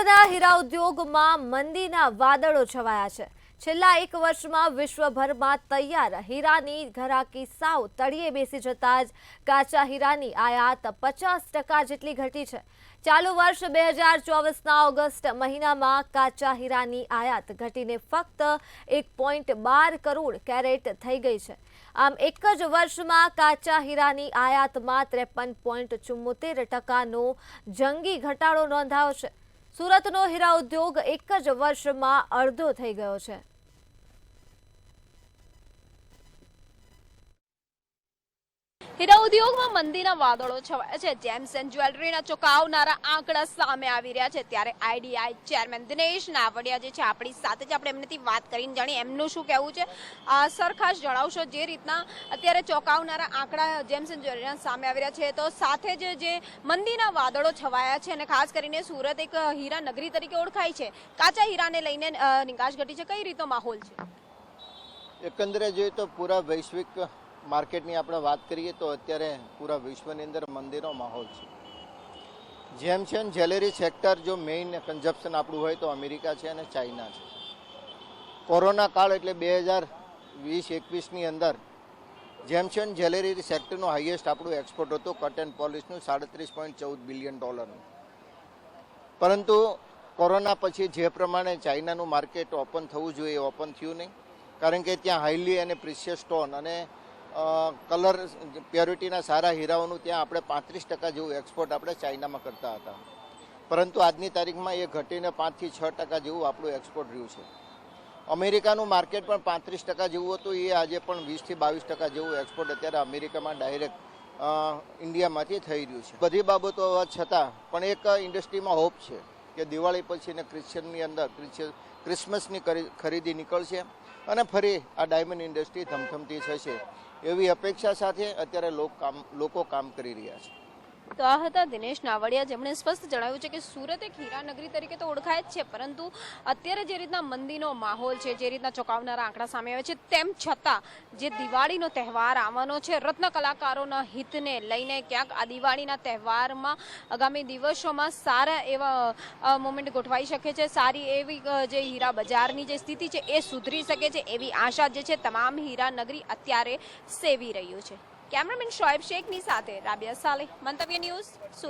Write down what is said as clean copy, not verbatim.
સુરતના હીરા ઉદ્યોગમાં મંદીના વાદળો છવાયા છે। છેલ્લા એક વર્ષમાં વિશ્વભરમાં તૈયાર હીરાની ઘરાકી સાવ તળિયે બેસી જતા જ કાચા હીરાની આયાત 50% જેટલી ઘટી છે। ચાલુ વર્ષ 2024ના ઓગસ્ટ મહિનામાં કાચા હીરાની આયાત ઘટીને ફક્ત 1.12 કરોડ કેરેટ થઈ ગઈ છે। આમ એક જ વર્ષમાં કાચા હીરાની આયાતમાં 53.74%નો જંગી ઘટાડો નોંધાયો છે। સુરતનો હીરા ઉદ્યોગ એક જ વર્ષમાં અડધો થઈ ગયો છે। હીરા ઉદ્યોગમાં મંદીના વાદળો છવાયા છે। જેમ્સ એન્ડ જ્વેલરીના ચોંકાવનારા આંકડા સામે આવી રહ્યા છે। ત્યારે આઈડીઆઈ ચેરમેન દિનેશ નાવડિયા જે છે આપણી સાથે જ આપણે એમનેથી વાત કરીને જાણીએ એમનું શું કહેવું છે। સર ખાસ જણાવશો જે રીતના અત્યારે ચોંકાવનારા આંકડા જેમ્સ એન્ડ જ્વેલરીના સામે આવી રહ્યા છે તો સાથે જ જે મંદીના વાદળો છવાયા છે અને ખાસ કરીને સુરત એક હીરા નગરી તરીકે ઓળખાય છે, કાચા હીરાને લઈને નિકાસ ઘટી છે, કઈ રીતનો માહોલ છે? એકંદરે જોઈએ તો પૂરા વૈશ્વિક માર્કેટની આપણે વાત કરીએ તો અત્યારે પૂરા વિશ્વની અંદર મંદીનો માહોલ છે। જેમ્સ એન્ડ જ્વેલરી સેક્ટર જો મેઇન કન્ઝપ્શન આપણું હોય તો અમેરિકા છે અને ચાઇના છે। કોરોના કાળ એટલે 2020-21ની અંદર જેમ્સ એન્ડ જ્વેલરી સેક્ટરનું હાઈએસ્ટ આપણું એક્સપોર્ટ હતું કટ એન્ડ પોલિશનું $37.14 બિલિયન। પરંતુ કોરોના પછી જે પ્રમાણે ચાઇનાનું માર્કેટ ઓપન થવું જોઈએ ઓપન થયું નહીં, કારણ કે ત્યાં હાઈલી અને પ્રિશિયસ સ્ટોન અને કલર પ્યોરિટીના સારા હીરાઓનું ત્યાં આપણે 35% જેવું એક્સપોર્ટ આપણે ચાઇનામાં કરતા હતા, પરંતુ આજની તારીખમાં એ ઘટીને 5 થી 6% જેવું આપણું એક્સપોર્ટ રહ્યું છે। અમેરિકાનું માર્કેટ પણ 35% જેવું હતું, એ આજે પણ 20 થી 22% જેવું એક્સપોર્ટ અત્યારે અમેરિકામાં ડાયરેક્ટ ઇન્ડિયામાંથી થઈ રહ્યું છે। બધી બાબતો હોવા છતાં પણ એક ઇન્ડસ્ટ્રીમાં હોપ છે કે દિવાળી પછીને ક્રિસમસની ખરીદી નીકળશે અને ફરી આ ડાયમંડ ઇન્ડસ્ટ્રી ધમધમતી થશે એવી અપેક્ષા સાથે અત્યારે લોકો કામ કરી રહ્યા છે। તો આ હતા દિનેશ નાવડિયા, જેમણે સ્પષ્ટ જણાવ્યું છે કે સુરત એક હીરા નગરી તરીકે તો ઓળખાય જ છે, પરંતુ અત્યારે જે રીતના મંદીનો માહોલ છે, જે રીતના ચોંકાવનારા આંકડા સામે આવે છે, તેમ છતાં જે દિવાળીનો તહેવાર આવવાનો છે, રત્ન કલાકારોના હિતને લઈને ક્યાંક આ દિવાળીના તહેવારમાં આગામી દિવસોમાં સારા એવા મોમેન્ટ ગોઠવાઈ શકે છે, સારી એવી જે હીરા બજારની જે સ્થિતિ છે એ સુધરી શકે છે એવી આશા જે છે તમામ હીરા નગરી અત્યારે સેવી રહ્યું છે। કેમેરામેન શોએબ શેખની સાથે રાબિયા સાલેહ, મંતવ્ય ન્યૂઝ, સુરત।